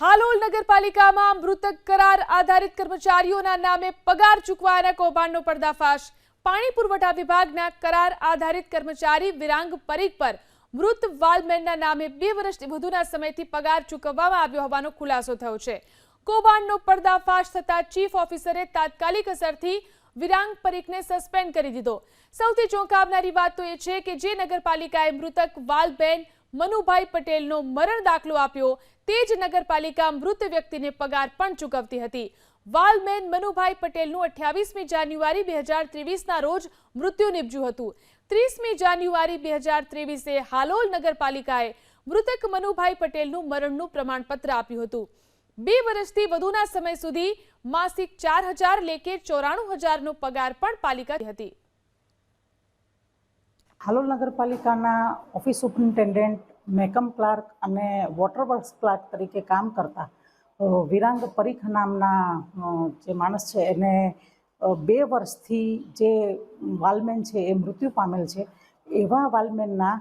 હાલોલ નગરપાલિકામાં મૃતક કરાર આધારિત કર્મચારીઓના નામે પગાર ચૂકવાના કૌભાંડનો પર્દાફાશ। પાણી પુરવઠા વિભાગના કરાર આધારિત કર્મચારી વિરાંગ પરીખ પર મૃત વાલમેનના નામે 2 વર્ષથી વધુના સમયથી પગાર ચૂકવવામાં આવ્યો હોવાનો ખુલાસો થયો છે। કૌભાંડનો પર્દાફાશ થતા ચીફ ઓફિસરે તાત્કાલિક અસરથી વિરાંગ પરીખને સસ્પેન્ડ કરી દીધો। સૌથી ચોંકાવનારી વાત તો એ છે કે જે નગરપાલિકાએ મૃતક વાલબેન મનુભાઈ પટેલનો મરણ દાખલો આપ્યો તે જ નગરપાલિકા મૃત વ્યક્તિને પગાર પણ ચૂકવતી હતી। વાલમેન મનુભાઈ પટેલનું 28મી જાન્યુઆરી 2023ના રોજ મૃત્યુ નિપજ્યું હતું। 30મી જાન્યુઆરી 2023એ હાલોલ નગરપાલિકાએ મૃતક મનુભાઈ પટેલનું મરણનું પ્રમાણપત્ર આપ્યું હતું। 2 વર્ષથી વધુના સમય સુધી માસિક 4000 લેખે 94000નો પગાર પણ પાલિકા હતી। હાલોલ નગરપાલિકાના ઓફિસ સુપ્રિન્ટેન્ડન્ટ, મેકમ ક્લાર્ક અને વોટરવર્ક્સ ક્લાર્ક તરીકે કામ કરતા વિરાંગ પરીખ નામના જે માણસ છે એને 2 વર્ષથી જે વાલમેન છે એ મૃત્યુ પામેલ છે એવા વાલમેનના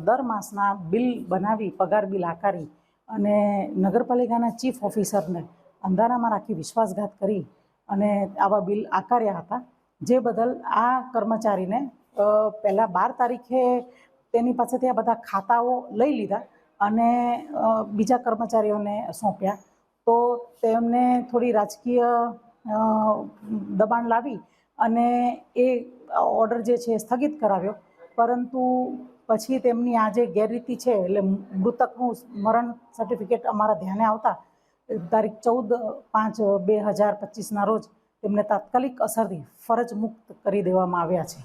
દર માસના બિલ બનાવી પગાર બિલ આકારી અને નગરપાલિકાના ચીફ ઓફિસરને અંધારામાં રાખી વિશ્વાસઘાત કરી અને આવા બિલ આકાર્યા હતા। જે બદલ આ કર્મચારીને પહેલાં 12 તારીખે તેની પાસેથી આ બધા ખાતાઓ લઈ લીધા અને બીજા કર્મચારીઓને સોંપ્યા। તો તેમને થોડી રાજકીય દબાણ લાવી અને એ ઓર્ડર જે છે સ્થગિત કરાવ્યો, પરંતુ પછી તેમની આ જે ગેરરીતિ છે એટલે મૃતકનું મરણ સર્ટિફિકેટ અમારા ધ્યાને આવતા તારીખ 14/5/2025ના રોજ તેમને તાત્કાલિક અસરથી ફરજ મુક્ત કરી દેવામાં આવ્યા છે।